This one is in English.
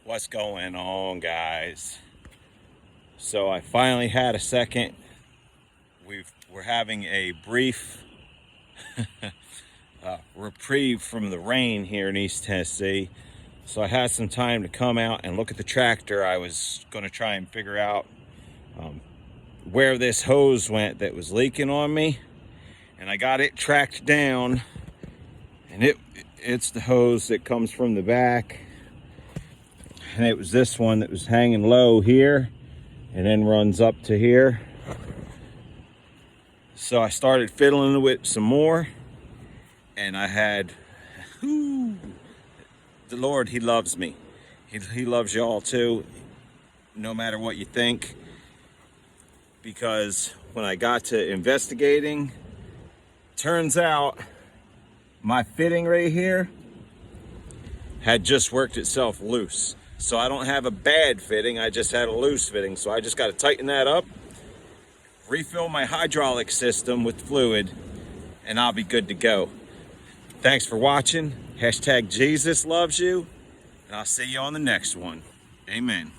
What's going on, guys? So I finally had a second. We're having a brief reprieve from the rain here in East Tennessee. So I had some time to come out and look at the tractor. I was going to try and figure out where this hose went that was leaking on me, and I got it tracked down, and it's the hose that comes from the back, and it was this one that was hanging low here and then runs up to here. So I started fiddling with some more, and I had the Lord, he loves me. He loves y'all too, no matter what you think. Because when I got to investigating, turns out my fitting right here had just worked itself loose. So I don't have a bad fitting, I just had a loose fitting. So I just got to tighten that up, refill my hydraulic system with fluid, and I'll be good to go. Thanks for watching. # Jesus loves you, and I'll see you on the next one. Amen.